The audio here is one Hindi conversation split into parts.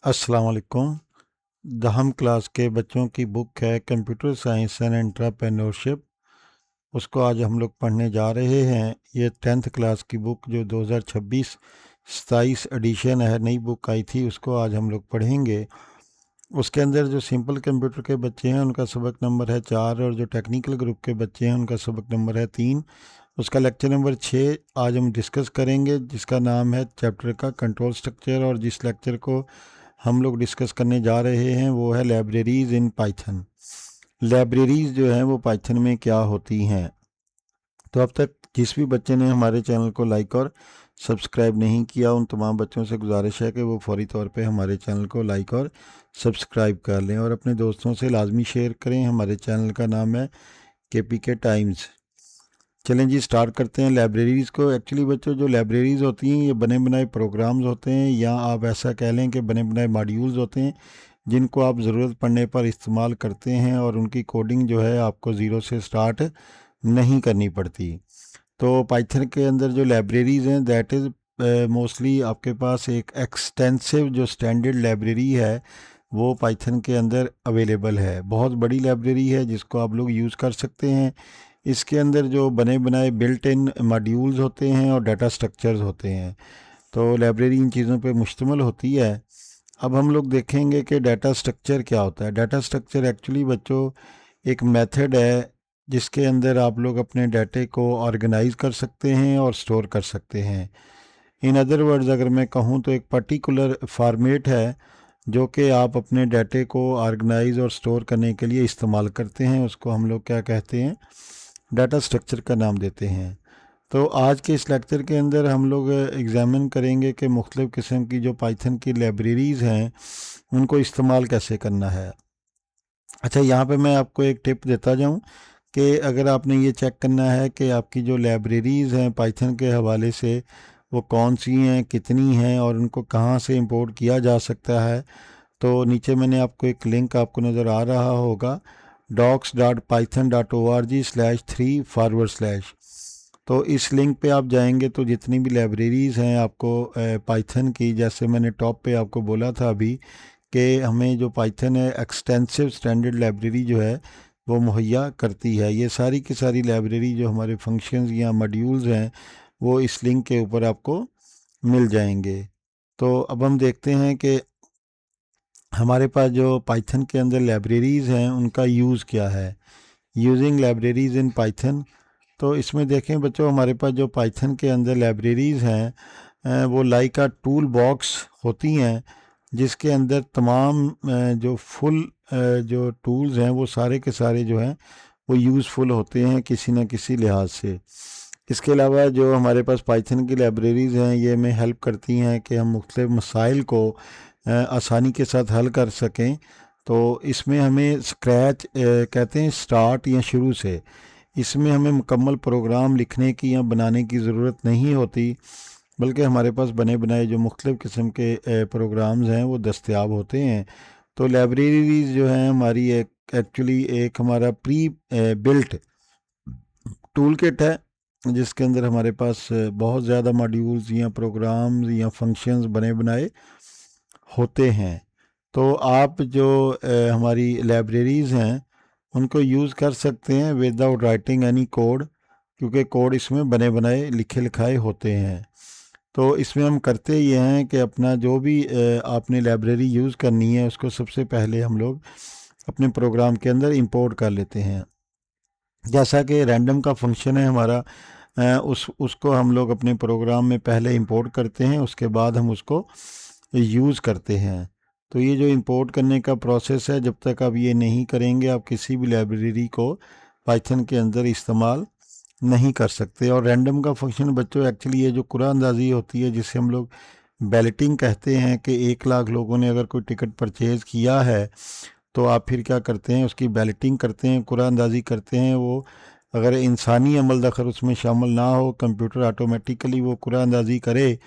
अस्सलाम वालेकुम। दहम क्लास के बच्चों की बुक है कंप्यूटर साइंस एंड एंटरप्रेन्योरशिप। उसको आज हम लोग पढ़ने जा रहे हैं। ये 10th क्लास की बुक जो 2026-27 एडिशन है, नई बुक आई थी, उसको आज हम लोग पढ़ेंगे। उसके अंदर जो सिंपल कंप्यूटर के बच्चे हैं उनका सबक नंबर है 4 और जो टेक्निकल ग्रुप के बच्चे हैं उनका सबक नंबर है 3। उसका लेक्चर नंबर 6 आज हम डिस्कस करेंगे, जिसका नाम है चैप्टर का कंट्रोल स्ट्रक्चर। और जिस लेक्चर को हम लोग डिस्कस करने जा रहे हैं वो है लाइब्रेरीज़ इन पाइथन। लाइब्रेरीज़ जो हैं वो पाइथन में क्या होती हैं। तो अब तक जिस भी बच्चे ने हमारे चैनल को लाइक और सब्सक्राइब नहीं किया, उन तमाम बच्चों से गुजारिश है कि वो फौरी तौर पे हमारे चैनल को लाइक और सब्सक्राइब कर लें और अपने दोस्तों से लाजमी शेयर करें। हमारे चैनल का नाम है KPK टाइम्स। चलें जी, स्टार्ट करते हैं लाइब्रेरीज़ को। एक्चुअली बच्चों, जो लाइब्रेरीज़ होती हैं ये बने बनाए प्रोग्राम्स होते हैं, या आप ऐसा कह लें कि बने बनाए मॉड्यूल्स होते हैं जिनको आप ज़रूरत पड़ने पर इस्तेमाल करते हैं और उनकी कोडिंग जो है आपको ज़ीरो से स्टार्ट नहीं करनी पड़ती। तो पाइथन के अंदर जो लाइब्रेरीज़ हैं दैट इज़ मोस्टली आपके पास एक एक्सटेंसिव जो स्टैंडर्ड लाइब्रेरी है वो पाइथन के अंदर अवेलेबल है। बहुत बड़ी लाइब्रेरी है जिसको आप लोग यूज़ कर सकते हैं। इसके अंदर जो बने बनाए बिल्ट इन मॉड्यूल्स होते हैं और डाटा स्ट्रक्चर्स होते हैं। तो लाइब्रेरी इन चीज़ों पे मुश्तमिल होती है। अब हम लोग देखेंगे कि डाटा स्ट्रक्चर क्या होता है। डाटा स्ट्रक्चर एक्चुअली बच्चों एक मेथड है जिसके अंदर आप लोग अपने डाटे को ऑर्गेनाइज कर सकते हैं और स्टोर कर सकते हैं। इन अदर वर्ड्स अगर मैं कहूँ तो एक पर्टिकुलर फॉर्मेट है जो कि आप अपने डाटे को ऑर्गेनाइज और स्टोर करने के लिए इस्तेमाल करते हैं। उसको हम लोग क्या कहते हैं, डाटा स्ट्रक्चर का नाम देते हैं। तो आज के इस लेक्चर के अंदर हम लोग एग्ज़ामिन करेंगे कि मुख्तलिफ़ किस्म की जो पाइथन की लाइब्रेरीज़ हैं उनको इस्तेमाल कैसे करना है। अच्छा, यहाँ पे मैं आपको एक टिप देता जाऊँ कि अगर आपने ये चेक करना है कि आपकी जो लाइब्रेरीज़ हैं पाइथन के हवाले से वो कौन सी हैं, कितनी हैं और उनको कहाँ से इंपोर्ट किया जा सकता है, तो नीचे मैंने आपको एक लिंक आपको नज़र आ रहा होगा docs.python.org/3/। तो इस लिंक पे आप जाएंगे तो जितनी भी लाइब्रेरीज़ हैं आपको पाइथन की, जैसे मैंने टॉप पे आपको बोला था अभी कि हमें जो पाइथन है एक्सटेंसिव स्टैंडर्ड लाइब्रेरी जो है वो मुहैया करती है। ये सारी की सारी लाइब्रेरी जो हमारे फंक्शंस या मॉड्यूल्स हैं वो इस लिंक के ऊपर आपको मिल जाएंगे। तो अब हम देखते हैं कि हमारे पास जो पाइथन के अंदर लाइब्रेरीज़ हैं उनका यूज़ क्या है। Using libraries in Python. तो इसमें देखें बच्चों, हमारे पास जो पाइथन के अंदर लाइब्रेरीज़ हैं वो लाइक अ टूल बॉक्स होती हैं जिसके अंदर तमाम जो फुल जो टूल्स हैं वो सारे के सारे जो हैं वो यूज़फुल होते हैं किसी न किसी लिहाज से। इसके अलावा जो हमारे पास पाइथन की लाइब्रेरीज़ हैं ये हमें हेल्प करती हैं कि हम मुख्तलिफ़ मसाइल को आसानी के साथ हल कर सकें। तो इसमें हमें स्क्रैच कहते हैं, स्टार्ट या शुरू से इसमें हमें मुकम्मल प्रोग्राम लिखने की या बनाने की ज़रूरत नहीं होती, बल्कि हमारे पास बने बनाए जो मुख्तलिफ़ किस्म के प्रोग्राम्स हैं वो दस्तयाब होते हैं। तो लाइब्रेरीज जो हैं हमारी एक एक्चुअली एक हमारा प्री बिल्ट टूल किट है जिसके अंदर हमारे पास बहुत ज़्यादा मॉड्यूल्स या प्रोग्राम्स या फंक्शंस बने बनाए होते हैं। तो आप जो हमारी लाइब्रेरीज़ हैं उनको यूज़ कर सकते हैं विदाउट राइटिंग एनी कोड, क्योंकि कोड इसमें बने बनाए लिखे लिखाए होते हैं। तो इसमें हम करते ये हैं कि अपना जो भी आपने लाइब्रेरी यूज़ करनी है उसको सबसे पहले हम लोग अपने प्रोग्राम के अंदर इंपोर्ट कर लेते हैं। जैसा कि रैंडम का फंक्शन है हमारा, उसको हम लोग अपने प्रोग्राम में पहले इंपोर्ट करते हैं, उसके बाद हम उसको यूज़ करते हैं। तो ये जो इंपोर्ट करने का प्रोसेस है, जब तक आप ये नहीं करेंगे आप किसी भी लाइब्रेरी को पाइथन के अंदर इस्तेमाल नहीं कर सकते। और रैंडम का फंक्शन बच्चों एक्चुअली ये जो कुरानंदाजी होती है जिसे हम लोग बैलेटिंग कहते हैं कि 1 लाख लोगों ने अगर कोई टिकट परचेज़ किया है तो आप फिर क्या करते हैं, उसकी बैलेटिंग करते हैं, कुरानंदाजी करते हैं। वो अगर इंसानी अमल दखल उसमें शामिल ना हो, कंप्यूटर ऑटोमेटिकली वो कुरानंदाजी करे,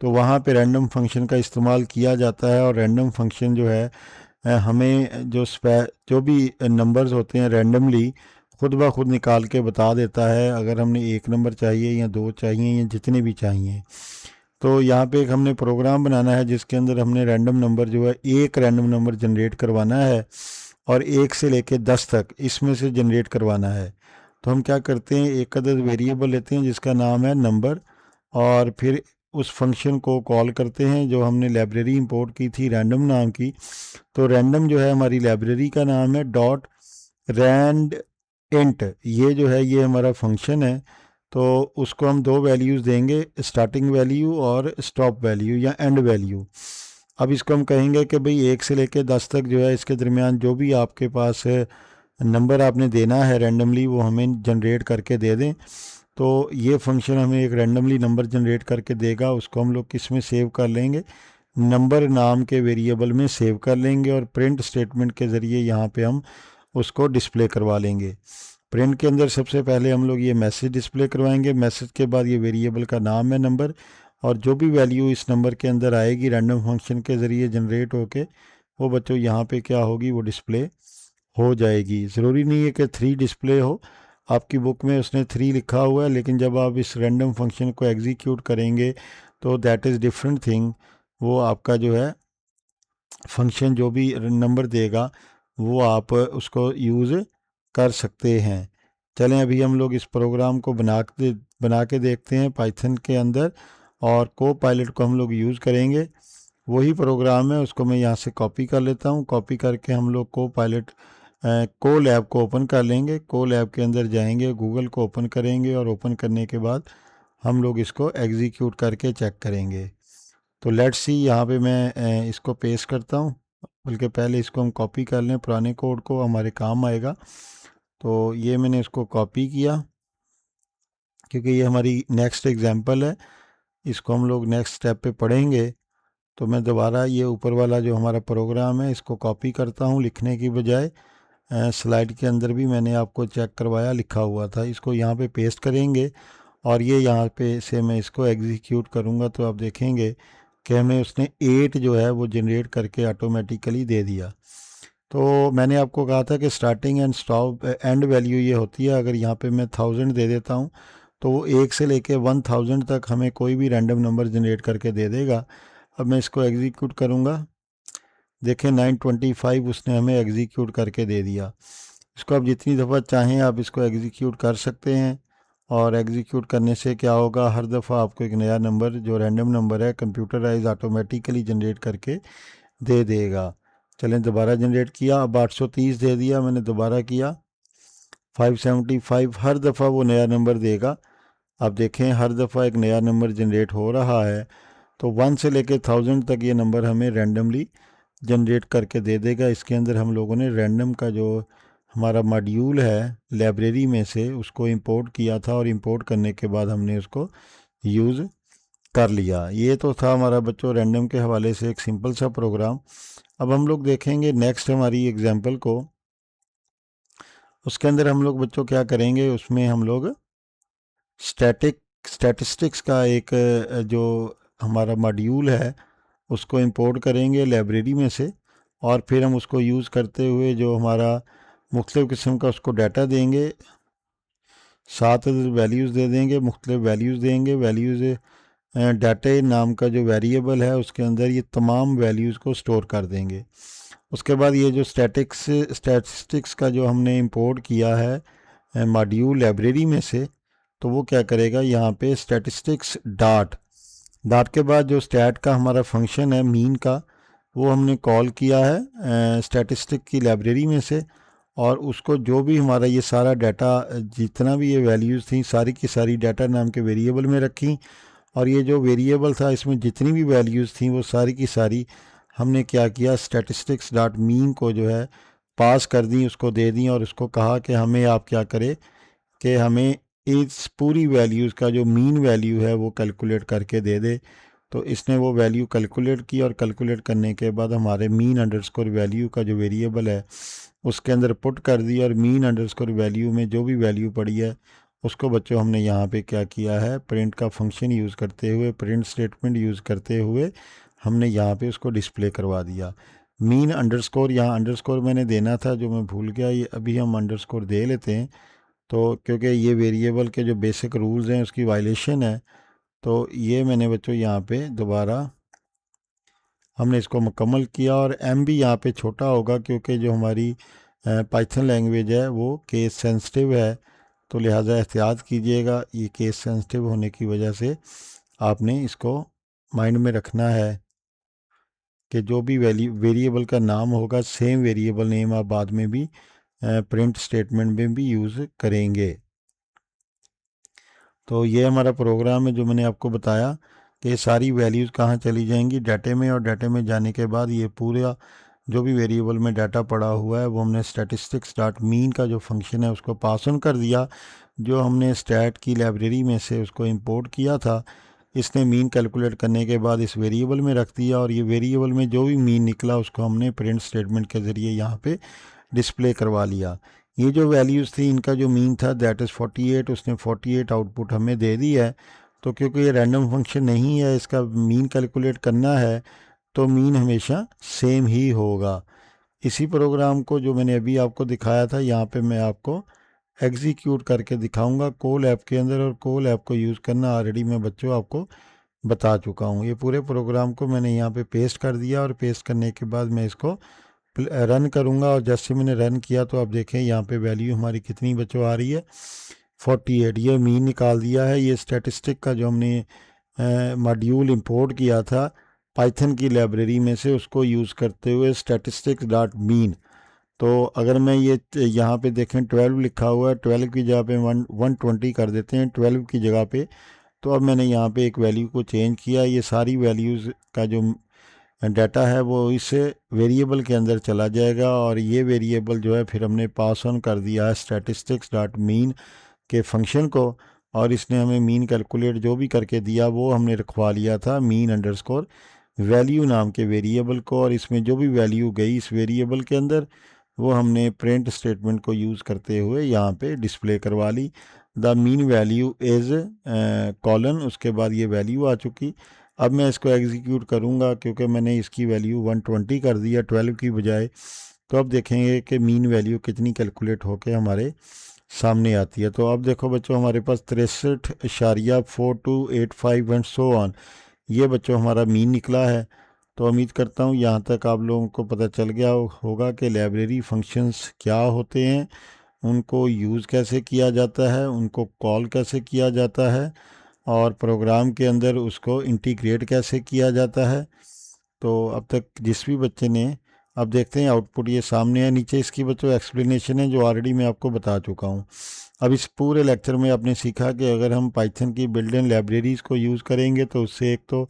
तो वहाँ पे रैंडम फंक्शन का इस्तेमाल किया जाता है। और रैंडम फंक्शन जो है हमें जो भी नंबर्स होते हैं रैंडमली खुद ब खुद निकाल के बता देता है, अगर हमने 1 नंबर चाहिए या 2 चाहिए या जितने भी चाहिए। तो यहाँ पे एक हमने प्रोग्राम बनाना है जिसके अंदर हमने रैंडम नंबर जो है, एक रैंडम नंबर जनरेट करवाना है और 1 से लेके 10 तक इसमें से जनरेट करवाना है। तो हम क्या करते हैं, एक अदद वेरिएबल लेते हैं जिसका नाम है नंबर, और फिर उस फंक्शन को कॉल करते हैं जो हमने लाइब्रेरी इंपोर्ट की थी रैंडम नाम की। तो रैंडम जो है हमारी लाइब्रेरी का नाम है डॉट रैंड इंट, ये जो है ये हमारा फंक्शन है। तो उसको हम दो वैल्यूज़ देंगे, स्टार्टिंग वैल्यू और स्टॉप वैल्यू या एंड वैल्यू। अब इसको हम कहेंगे कि भाई 1 से लेकर 10 तक जो है इसके दरमियान जो भी आपके पास नंबर आपने देना है रैंडमली वो हमें जनरेट करके दे दें। तो ये फंक्शन हमें एक रैंडमली नंबर जनरेट करके देगा, उसको हम लोग किस में सेव कर लेंगे, नंबर नाम के वेरिएबल में सेव कर लेंगे और प्रिंट स्टेटमेंट के ज़रिए यहाँ पे हम उसको डिस्प्ले करवा लेंगे। प्रिंट के अंदर सबसे पहले हम लोग ये मैसेज डिस्प्ले करवाएंगे, मैसेज के बाद ये वेरिएबल का नाम है नंबर, और जो भी वैल्यू इस नंबर के अंदर आएगी रैंडम फंक्शन के ज़रिए जनरेट होके वो बच्चों यहाँ पे क्या होगी, वो डिस्प्ले हो जाएगी। ज़रूरी नहीं है कि 3 डिस्प्ले हो, आपकी बुक में उसने 3 लिखा हुआ है, लेकिन जब आप इस रैंडम फंक्शन को एग्जीक्यूट करेंगे तो दैट इज़ डिफरेंट थिंग। वो आपका जो है फंक्शन जो भी नंबर देगा वो आप उसको यूज़ कर सकते हैं। चलें अभी हम लोग इस प्रोग्राम को बना के देखते हैं पाइथन के अंदर, और को पायलट को हम लोग यूज़ करेंगे। वही प्रोग्राम है, उसको मैं यहाँ से कॉपी कर लेता हूँ। कॉपी करके हम लोग को पायलट को लैब को ओपन कर लेंगे। को लैब के अंदर जाएंगे, गूगल को ओपन करेंगे और ओपन करने के बाद हम लोग इसको एग्जीक्यूट करके चेक करेंगे। तो लेट्स सी, यहाँ पे मैं इसको पेस्ट करता हूँ, बल्कि पहले इसको हम कॉपी कर लें, पुराने कोड को हमारे काम आएगा। तो ये मैंने इसको कॉपी किया क्योंकि ये हमारी नेक्स्ट एग्जांपल है, इसको हम लोग नेक्स्ट स्टेप पे पढ़ेंगे। तो मैं दोबारा ये ऊपर वाला जो हमारा प्रोग्राम है इसको कॉपी करता हूँ, लिखने की बजाय स्लाइड के अंदर भी मैंने आपको चेक करवाया लिखा हुआ था, इसको यहाँ पे पेस्ट करेंगे और ये यहाँ पे से मैं इसको एग्जीक्यूट करूँगा तो आप देखेंगे कि हमें उसने 8 जो है वो जनरेट करके ऑटोमेटिकली दे दिया। तो मैंने आपको कहा था कि starting and stop and value ये होती है। अगर यहाँ पे मैं 1000 दे देता हूँ तो वो 1 से लेके 1000 तक हमें कोई भी रैंडम नंबर जनरेट करके दे देगा। अब मैं इसको एग्जीक्यूट करूँगा, देखें 925 उसने हमें एग्जीक्यूट करके दे दिया। इसको आप जितनी दफ़ा चाहें आप इसको एग्जीक्यूट कर सकते हैं, और एग्जीक्यूट करने से क्या होगा, हर दफ़ा आपको एक नया नंबर जो रैंडम नंबर है कंप्यूटराइज ऑटोमेटिकली जनरेट करके दे देगा। चलें दोबारा जनरेट किया, अब 830 दे दिया, मैंने दोबारा किया 575, हर दफ़ा वो नया नंबर देगा। आप देखें हर दफ़ा एक नया नंबर जनरेट हो रहा है। तो 1 से लेके 1000 तक ये नंबर हमें रैंडमली जनरेट करके दे देगा। इसके अंदर हम लोगों ने रैंडम का जो हमारा मॉड्यूल है लाइब्रेरी में से उसको इंपोर्ट किया था, और इंपोर्ट करने के बाद हमने उसको यूज़ कर लिया। ये तो था हमारा बच्चों रैंडम के हवाले से एक सिंपल सा प्रोग्राम। अब हम लोग देखेंगे नेक्स्ट हमारी एग्जांपल को। उसके अंदर हम लोग बच्चों क्या करेंगे, उसमें हम लोग स्टैटिस्टिक्स का एक जो हमारा मॉड्यूल है उसको इंपोर्ट करेंगे लाइब्रेरी में से, और फिर हम उसको यूज़ करते हुए जो हमारा मुख्तलिफ़ किस्म का उसको डाटा देंगे, 7 वैल्यूज़ दे देंगे, मुख्तलिफ़ वैल्यूज़ देंगे। वैल्यूज़ डाटे नाम का जो वेरिएबल है उसके अंदर ये तमाम वैल्यूज़ को स्टोर कर देंगे। उसके बाद ये जो स्टैटिस्टिक्स का जो हमने इंपोर्ट किया है मॉड्यूल लाइब्रेरी में से, तो वो क्या करेगा, यहाँ पे स्टैटिस्टिक्स डॉट के बाद जो स्टैट का हमारा फंक्शन है मीन का, वो हमने कॉल किया है स्टैटिस्टिक की लाइब्रेरी में से, और उसको जो भी हमारा ये सारा डाटा जितना भी ये वैल्यूज़ थी सारी की सारी डाटा नाम के वेरिएबल में रखी, और ये जो वेरिएबल था इसमें जितनी भी वैल्यूज़ थी वो सारी की सारी हमने क्या किया, स्टैटिस्टिक्स डॉट मीन को जो है पास कर दी, उसको दे दी, और उसको कहा कि हमें आप क्या करें कि हमें इस पूरी वैल्यूज़ का जो मीन वैल्यू है वो कैलकुलेट करके दे दे। तो इसने वो वैल्यू कैलकुलेट की, और कैलकुलेट करने के बाद हमारे मीन अंडरस्कोर वैल्यू का जो वेरिएबल है उसके अंदर पुट कर दी, और मीन अंडरस्कोर वैल्यू में जो भी वैल्यू पड़ी है उसको बच्चों हमने यहाँ पे क्या किया है, प्रिंट का फंक्शन यूज़ करते हुए, प्रिंट स्टेटमेंट यूज़ करते हुए हमने यहाँ पे उसको डिस्प्ले करवा दिया। मीन अंडरस्कोर, यहाँ अंडरस्कोर मैंने देना था जो मैं भूल गया, ये अभी हम अंडरस्कोर दे लेते हैं। तो क्योंकि ये वेरिएबल के जो बेसिक रूल्स हैं उसकी वायलेशन है, तो ये मैंने बच्चों यहाँ पे दोबारा हमने इसको मुकम्मल किया। और एम भी यहाँ पे छोटा होगा क्योंकि जो हमारी पाइथन लैंग्वेज है वो केस सेंसिटिव है, तो लिहाजा एहतियात कीजिएगा। ये केस सेंसिटिव होने की वजह से आपने इसको माइंड में रखना है कि जो भी वेरिएबल का नाम होगा सेम वेरिएबल नेम आप बाद में भी प्रिंट स्टेटमेंट में भी यूज़ करेंगे। तो ये हमारा प्रोग्राम है जो मैंने आपको बताया कि सारी वैल्यूज़ कहाँ चली जाएंगी डाटे में, और डाटे में जाने के बाद ये पूरा जो भी वेरिएबल में डाटा पड़ा हुआ है वो हमने स्टैटिस्टिक्स डॉट मीन का जो फंक्शन है उसको पास ऑन कर दिया, जो हमने स्टैट की लाइब्रेरी में से उसको इंपोर्ट किया था। इसने मीन कैलकुलेट करने के बाद इस वेरिएबल में रख दिया, और ये वेरिएबल में जो भी मीन निकला उसको हमने प्रिंट स्टेटमेंट के ज़रिए यहाँ पे डिस्प्ले करवा लिया। ये जो वैल्यूज़ थी इनका जो मीन था दैट इज़ 48, उसने 48 आउटपुट हमें दे दी है। तो क्योंकि ये रैंडम फंक्शन नहीं है, इसका मीन कैलकुलेट करना है, तो मीन हमेशा सेम ही होगा। इसी प्रोग्राम को जो मैंने अभी आपको दिखाया था यहाँ पे मैं आपको एग्जीक्यूट करके दिखाऊंगा कोल ऐप के अंदर, और कोल ऐप को यूज़ करना ऑलरेडी मैं बच्चों आपको बता चुका हूँ। ये पूरे प्रोग्राम को मैंने यहाँ पे पेस्ट कर दिया, और पेस्ट करने के बाद मैं इसको रन करूँगा। और जैसे मैंने रन किया तो आप देखें यहाँ पे वैल्यू हमारी कितनी बच्चों आ रही है, 48। ये मीन निकाल दिया है। ये स्टैटिस्टिक का जो हमने मॉड्यूल इंपोर्ट किया था पाइथन की लाइब्रेरी में से, उसको यूज़ करते हुए स्टैटिस्टिक्स डॉट मीन। तो अगर मैं ये यहाँ पे देखें 12 लिखा हुआ है, 12 की जगह पे 120 कर देते हैं 12 की जगह पे। तो अब मैंने यहाँ पे एक वैल्यू को चेंज किया। ये सारी वैल्यूज़ का जो डाटा है वो इस वेरिएबल के अंदर चला जाएगा, और ये वेरिएबल जो है फिर हमने पास ऑन कर दिया है स्टैटिस्टिक्स डॉट मीन के फंक्शन को, और इसने हमें मीन कैलकुलेट जो भी करके दिया वो हमने रखवा लिया था मीन अंडरस्कोर वैल्यू नाम के वेरिएबल को। और इसमें जो भी वैल्यू गई इस वेरिएबल के अंदर वो हमने प्रिंट स्टेटमेंट को यूज़ करते हुए यहाँ पे डिस्प्ले करवा ली। The mean value is colon, उसके बाद ये वैल्यू आ चुकी। अब मैं इसको एग्जीक्यूट करूँगा क्योंकि मैंने इसकी वैल्यू 120 कर दिया 12 की बजाय। तो अब देखेंगे कि मीन वैल्यू कितनी कैलकुलेट होके हमारे सामने आती है। तो अब देखो बच्चों हमारे पास 63.4285 एंड सो ऑन, ये बच्चों हमारा मीन निकला है। तो उम्मीद करता हूँ यहाँ तक आप लोगों को पता चल गया होगा कि लाइब्रेरी फंक्शंस क्या होते हैं, उनको यूज़ कैसे किया जाता है, उनको कॉल कैसे किया जाता है, और प्रोग्राम के अंदर उसको इंटीग्रेट कैसे किया जाता है। तो अब तक जिस भी बच्चे ने, अब देखते हैं आउटपुट ये सामने है। नीचे इसकी बच्चों एक्सप्लेनेशन है जो ऑलरेडी मैं आपको बता चुका हूँ। अब इस पूरे लेक्चर में आपने सीखा कि अगर हम पाइथन की बिल्ट इन लाइब्रेरीज़ को यूज़ करेंगे तो उससे एक तो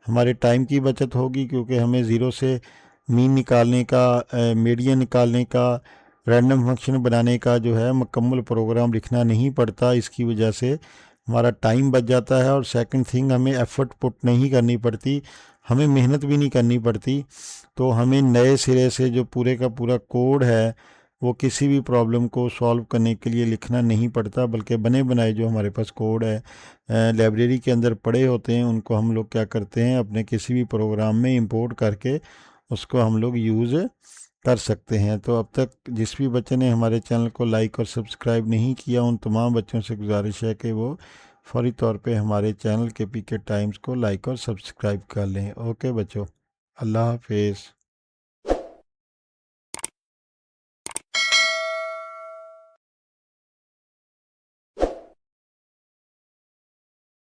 हमारे टाइम की बचत होगी, क्योंकि हमें ज़ीरो से मीन निकालने का, मीडियन निकालने का, रैंडम फंक्शन बनाने का जो है मुकम्मल प्रोग्राम लिखना नहीं पड़ता। इसकी वजह से हमारा टाइम बच जाता है, और सेकंड थिंग हमें एफर्ट पुट नहीं करनी पड़ती, हमें मेहनत भी नहीं करनी पड़ती। तो हमें नए सिरे से जो पूरे का पूरा कोड है वो किसी भी प्रॉब्लम को सॉल्व करने के लिए लिखना नहीं पड़ता, बल्कि बने बनाए जो हमारे पास कोड है लाइब्रेरी के अंदर पड़े होते हैं उनको हम लोग क्या करते हैं अपने किसी भी प्रोग्राम में इंपोर्ट करके उसको हम लोग यूज़ कर सकते हैं। तो अब तक जिस भी बच्चे ने हमारे चैनल को लाइक और सब्सक्राइब नहीं किया उन तमाम बच्चों से गुजारिश है कि वो फौरी तौर पे हमारे चैनल के पीके टाइम्स को लाइक और सब्सक्राइब कर लें। ओके बच्चों, अल्लाह हाफिज़।